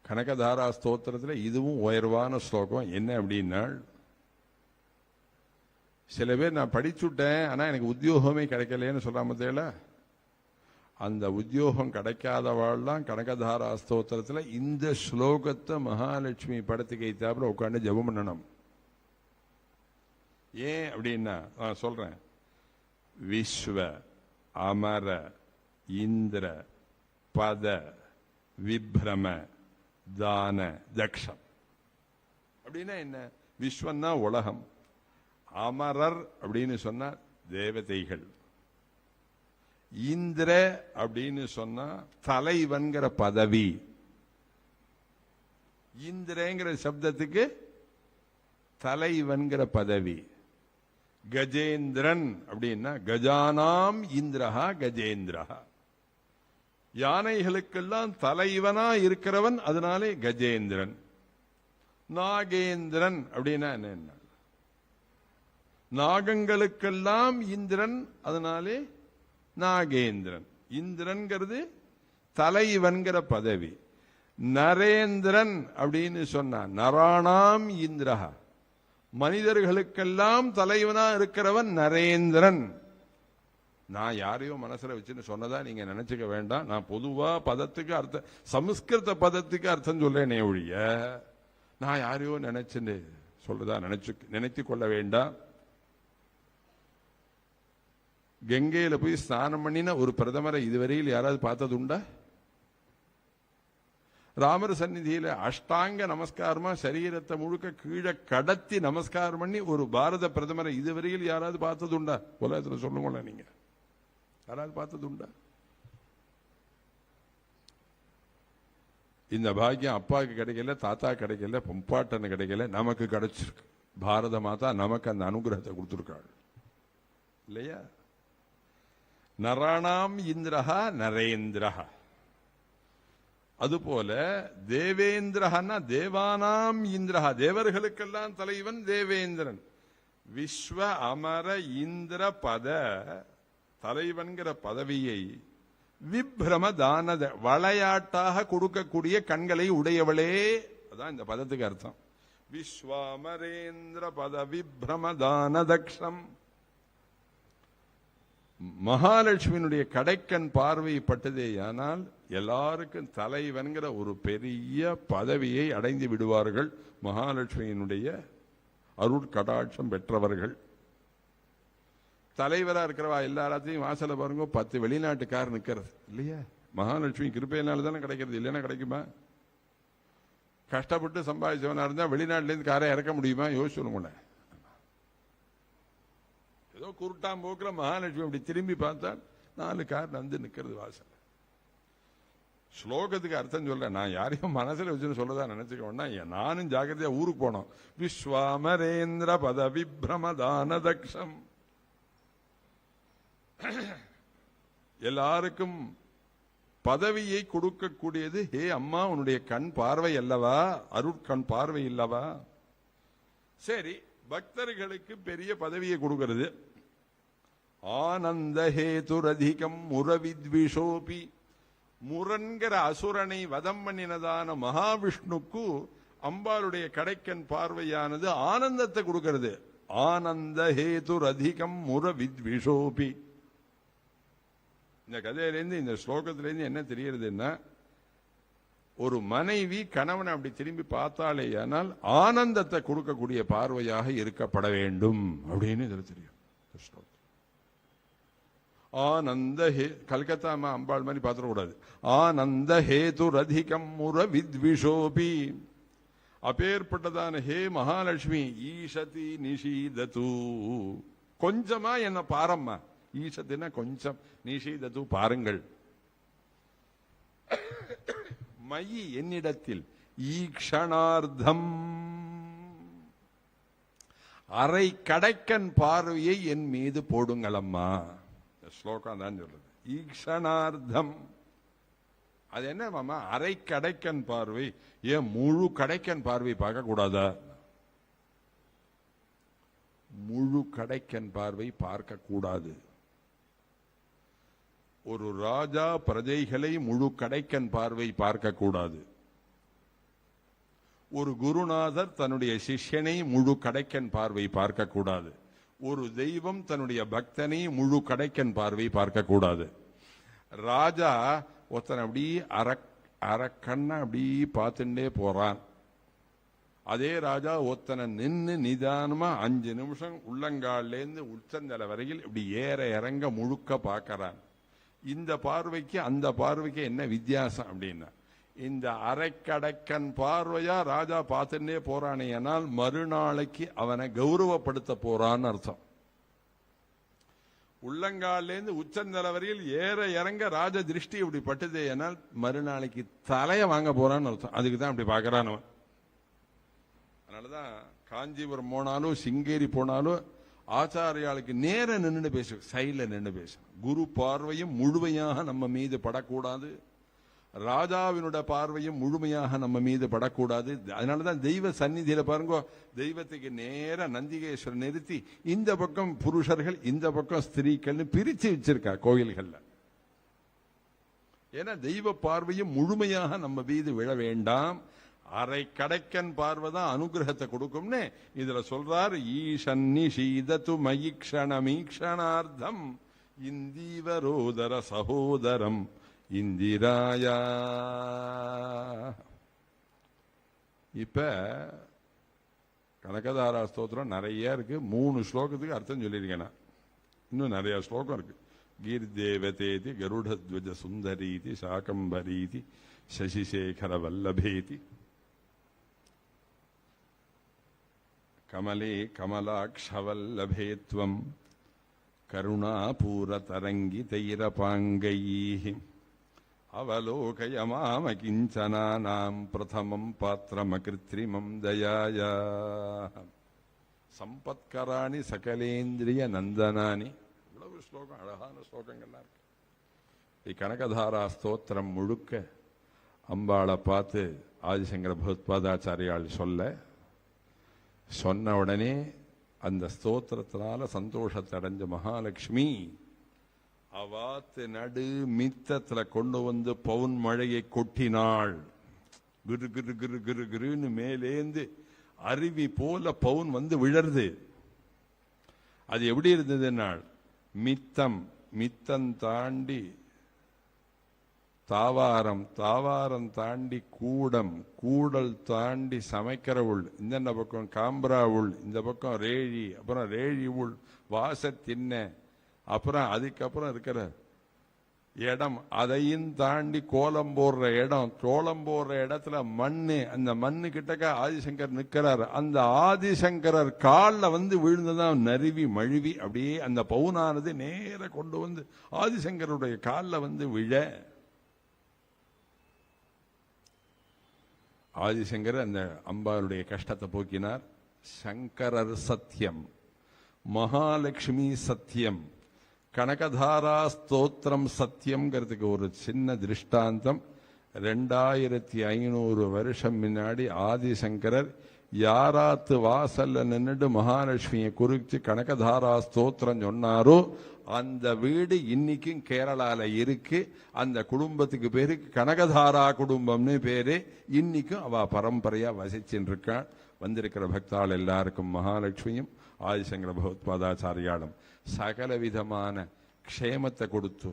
கனகதாரா ஸ்தோத்திரத்தில் இதுவும் உயர்வான ஸ்லோகம். என்ன அப்படின்னா, சில பேர் நான் படிச்சுட்டேன் ஆனால் எனக்கு உத்தியோகமே கிடைக்கலன்னு சொல்லாம தேல, அந்த உத்தியோகம் கிடைக்காதவாள்லாம் கனகதாரா ஸ்தோத்திரத்தில் இந்த ஸ்லோகத்தை மகாலட்சுமி படத்துக்கு ஏத்தாப்புல உட்காந்து ஜெபம் பண்ணணும். ஏன் அப்படின்னா நான் சொல்றேன், விஸ்வ அமர இந்திர பத விப்ரம தான தக்ஷம் அப்படின்னா என்ன? விஸ்வன்னா உலகம், அமரர் அப்படின்னு சொன்னா தேவதைகள், இந்திர அப்படின்னு சொன்னா தலைவன்கிற பதவி. இந்திரங்கிற சப்தத்துக்கு தலைவன்கிற பதவி. கஜேந்திரன் அப்படின்னா கஜானாம் இந்திரஹா கஜேந்திரஹா, யானைகளுக்கெல்லாம் தலைவனா இருக்கிறவன், அதனாலே கஜேந்திரன். நாகேந்திரன் அப்படின்னா என்ன? நாகங்களுக்கெல்லாம் இந்திரன், அதனாலே நாகேந்திரன். இந்திரன்கிறது தலைவன்கிற பதவி. நரேந்திரன் அப்படின்னு சொன்னா நராணாம் இந்திரஹா, மனிதர்களுக்கெல்லாம் தலைவனா இருக்கிறவன் நரேந்திரன். நான் யாரையோ மனசுல வச்சுன்னு சொன்னதா நீங்க நினைச்சுக்க வேண்டாம். நான் பொதுவா பதத்துக்கு அர்த்தம், சமஸ்கிருத பதத்துக்கு அர்த்தம் சொல்றேனே ஒழிய நான் யாரையோ நினைச்சுன்னு சொல்றதா நினைத்து கொள்ள வேண்டாம். கங்கையில போய் ஸ்நானம் பண்ணின ஒரு பிரதமரை இதுவரையில் யாராவது பார்த்தது உண்டா? ராமர் சந்நிதியில அஷ்டாங்க நமஸ்காரமா சரீரத்தை முழுக்க கீழே கடத்தி நமஸ்காரம் பண்ணி ஒரு பாரத பிரதமரை இதுவரையில் யாராவது பார்த்தது உண்டா? உலகத்துல சொல்லுங்கள, நீங்க யாராவது பார்த்தது உண்டா? இந்த பாக்கியம் அப்பாவுக்கு கிடைக்கல, தாத்தா கிடைக்கல, பொம்பாட்டன்னு கிடைக்கல, நமக்கு கிடைச்சிருக்கு. பாரத மாதா நமக்கு அந்த அனுகிரகத்தை கொடுத்திருக்காள் இல்லையா? நராணாம் இந்திரஹா நரேந்திரஹா. அதுபோல தேவேந்திரஹன்னா தேவானாம் இந்திரஹா, தேவர்களுக்கெல்லாம் தலைவன் தேவேந்திரன். விஸ்வ அமர இந்திர பத, தலைவன்கிற பதவியை விப்ரம தான விளையாட்டாக கொடுக்கக்கூடிய கண்களை உடையவளே, அதான் இந்த பதத்துக்கு அர்த்தம். விஸ்வாமரேந்திர பத விப்ரம தான தக்ஷம். மகாலட்சுமியினுடைய கடைக்கண் பார்வைப்பட்டதேயானால் எல்லாருக்கும் தலைவன்கிற ஒரு பெரிய பதவியை அடைந்து விடுவார்கள். மகாலட்சுமியினுடைய அருட்கடாட்சம் பெற்றவர்கள். தலைவரா இருக்கிறவா எல்லாத்தையும் வாசல பாருங்க, 10 வெளிநாட்டுக்காரர் நிக்கிறது இல்லையா? மகாலட்சுமி கிருப்பையினால தானே கிடைக்கிறது, இல்லைன்னா கிடைக்குமா? கஷ்டப்பட்டு சம்பாதிச்சவனா இருந்தா வெளிநாட்டுல இருந்து காரை இறக்க முடியுமா? யோசிச்சு சொல்லுங்க. ஏதோ குருட்டாம் போக்குற மகாலட்சுமி அப்படி திரும்பி பார்த்தா 4 கார் வந்து நிக்கிறது வாசல். ஸ்லோகத்துக்கு அர்த்தம் சொல்ல, நான் யாரையும் மனசுல வச்சுன்னு சொல்லதா நினைச்சுக்கோன்னா, நானும் ஜாக்கிரதையா ஊருக்கு போனோம். விஸ்வாமரேந்திர பத விப்ரமதான தக்ஷம். எல்லாருக்கும் பதவியை கொடுக்கக்கூடியது. ஹே அம்மா, உன்னுடைய கண் பார்வை அல்லவா, அருட்கண் பார்வை இல்லவா? சரி, பக்தர்களுக்கு பெரிய பதவியை கொடுக்கிறது. ஆனந்த ஹேதுரதிகம் முரவித்விஷோபி, முரன்கிற அசுரனை வதம் பண்ணினதான மகாவிஷ்ணுக்கு அம்பாளுடைய கடைக்கண் பார்வையானது ஆனந்தத்தை கொடுக்கிறது. ஆனந்த ஹேதுரதிகம் முரவித்விஷோபி. இந்த கதையிலேருந்து, இந்த ஸ்லோகத்திலேருந்து என்ன தெரிகிறதுன்னா, ஒரு மனைவி கணவனை அப்படி திரும்பி பார்த்தாலே ஆனால் ஆனந்தத்தை கொடுக்கக்கூடிய பார்வையாக இருக்கப்பட வேண்டும் அப்படின்னு இதில் தெரியும். ஆனந்த ஹே, கல்கத்தா அம்பாள் மாதிரி பார்த்துடக்கூடாது. ஆனந்த ஹேதுரதிகம் முர வித்விஷோபி. அப்பேற்பட்டதான ஹே மகாலட்சுமி, ஈஷதி நிஷீதது, கொஞ்சமா என்ன பாரம்மா. ஈஷத்தினா கொஞ்சம், நிஷீதது பாருங்கள். மயி என்னிடத்தில், ஈக்ஷணார்த்தம் அரை கடைக்கன் பார்வையை என் மீது போடுங்களம்மா. ஸ்லோகம் தான் சொல்றது. ஈக்ஷணார்த்தம் அது என்ன மாமா? அரை கடைக்கன் பார்வை. ஏன் முழு கடைக்கன் பார்வை பார்க்க கூடாதா? முழு கடைக்கன் பார்வை பார்க்க கூடாது. ஒரு ராஜா பிரஜைகளை முழு கடைக்கன் பார்வை பார்க்க கூடாது. ஒரு குருநாதர் தன்னுடைய சிஷ்யனை முழு கடைக்கன் பார்வை பார்க்க கூடாது. ஒரு தெய்வம் தன்னுடைய பக்தனை முழு கடைக்கன் பார்வை பார்க்க கூடாது. ராஜா ஒருத்தன் அப்படி அரக்கண்ண அப்படி பார்த்துட்டே போறான். அதே ராஜா ஒத்தனை நின்று நிதானமா 5 நிமிஷம் உள்ளங்கால்லேருந்து உச்சந்தலை வரையில் இப்படி ஏற இறங்க முழுக்க பார்க்கறான். இந்த பார்வைக்கு அந்த பார்வைக்கு என்ன வித்தியாசம் அப்படின்னா, இந்த அரைக்கடக்கன் பார்வையா ராஜா பார்த்துட்டே போறானே, ஆனால் மறுநாளைக்கு அவனை கௌரவப்படுத்த போறான்னு அர்த்தம். உள்ளங்கால்லேருந்து உச்சந்தலை வரையில் ஏற இறங்க ராஜ திருஷ்டி இப்படி பட்டுதே, ஆனால் மறுநாளைக்கு தலைய வாங்க போறான்னு அர்த்தம். அதுக்கு தான் அப்படி பார்க்கறான் அவன். அதனாலதான் காஞ்சிபுரம் போனாலும் சிங்கேரி போனாலும் ஆச்சாரியாளுக்கு நேர நின்று பேச, சைட்ல நின்று பேச. குரு பார்வையும் முழுமையாக நம்ம மீது படக்கூடாது, ராஜாவினுடைய பார்வையும் முழுமையாக நம்ம மீது படக்கூடாது. அதனாலதான் தெய்வ சந்நிதியில பாருங்க, தெய்வத்துக்கு நேர நந்திகேஸ்வரர் நிறுத்தி இந்த பக்கம் புருஷர்கள் இந்த பக்கம் ஸ்திரீக்கள்னு பிரிச்சு வச்சிருக்கா கோயில்கள்ல. ஏன்னா தெய்வ பார்வையும் முழுமையாக நம்ம மீது விழ வேண்டாம். அரை கடைக்கன் பார்வைதான் அனுகிரகத்தை கொடுக்கும்னு இதுல சொல்றார். ஈஷன்னி சீதத்து மயிக்ஷணமீக்ஷணார்த்தம் இந்தீவரோதர சகோதரம் இந்திராயா. இப்ப கனகதாரா ஸ்தோத்திரம் நிறைய இருக்கு. 3 ஸ்லோகத்துக்கு அர்த்தம் சொல்லியிருக்கேன். இன்னும் நிறைய ஸ்லோகம் இருக்கு. கீர்தேவதேதி கருடத்வஜ சுந்தரீதி சாகம்பரீதி சசிசேகர வல்லபேதி கமலே கமலாக்ஷவல்லபேத்வம் கருணாபூரதரங்கிதைரபாங்கைः அவலோகய மாமகிஞ்சனானாம் பிரதமம் பாத்திரமகிருத்ரிமம் தயாயா சம்பத்கராணி சகலேந்திரிய நந்தனானி. இவ்வளவு ஸ்லோகம், அழகான ஸ்லோகங்கள்லாம் இருக்கு. கனகதாரா ஸ்தோத்திரம் முழுக்க அம்பாளை பார்த்து ஆதிசங்கர பகவத்பாதாச்சாரியால் சொன்ன உடனே அந்த ஸ்தோத்திரத்தினால சந்தோஷத்தை அடைஞ்ச மகாலட்சுமி அவாத்து நடு மித்தத்துல கொண்டு வந்து பவுன் மழையை கொட்டினாள். கிரு கிரு கிரு கிரு கிருன்னு மேலேந்து அருவி போல பவுன் வந்து விழருது. அது எப்படி இருந்ததுன்னாள், மித்தம் தாண்டி தாவாரம் தாண்டி கூடல் தாண்டி சமைக்கிற உள், இந்த பக்கம் காம்பரா உள், இந்த பக்கம் ரேழி, அப்புறம் ரேழி உள் வாசத்தின்ன, அப்புறம் அதுக்கப்புறம் இருக்கிற இடம், அதையும் தாண்டி கோலம் போடுற இடம், கோலம் போடுற இடத்துல மண்ணு, அந்த மண்ணு கிட்டக்க ஆதிசங்கர் நிக்கிறார். அந்த ஆதிசங்கரர் காலில் வந்து விழுந்துதான் நறுவி மழுவி அப்படியே அந்த பவுனானது நேர கொண்டு வந்து ஆதிசங்கருடைய காலில் வந்து விழ, ஆதிசங்கர் அந்த அம்பாளுடைய கஷ்டத்தை போக்கினார். சங்கரர் சத்தியம், மகாலட்சுமி சத்தியம், கனகதாரா ஸ்தோத்திரம் சத்தியம்ங்கிறதுக்கு ஒரு சின்ன திருஷ்டாந்தம். 2500 வருஷம் முன்னாடி ஆதிசங்கரர் யாராத்து வாசல்ல நின்றுட்டு மகாலட்சுமியை குறித்து கனகதாரா ஸ்தோத்திரம் சொன்னாரோ அந்த வீடு இன்னைக்கும் கேரளால இருக்கு. அந்த குடும்பத்துக்கு பேரு கனகதாரா குடும்பம்னு பேரு. இன்னைக்கும் அவ பரம்பரையா வசிச்சுட்டு இருக்கா. வந்திருக்கிற பக்தாள் எல்லாருக்கும் மகாலட்சுமியும் ஆதிசங்கர பகவத்பாதாச்சாரியாலும் சகல விதமான க்ஷேமத்தை கொடுத்து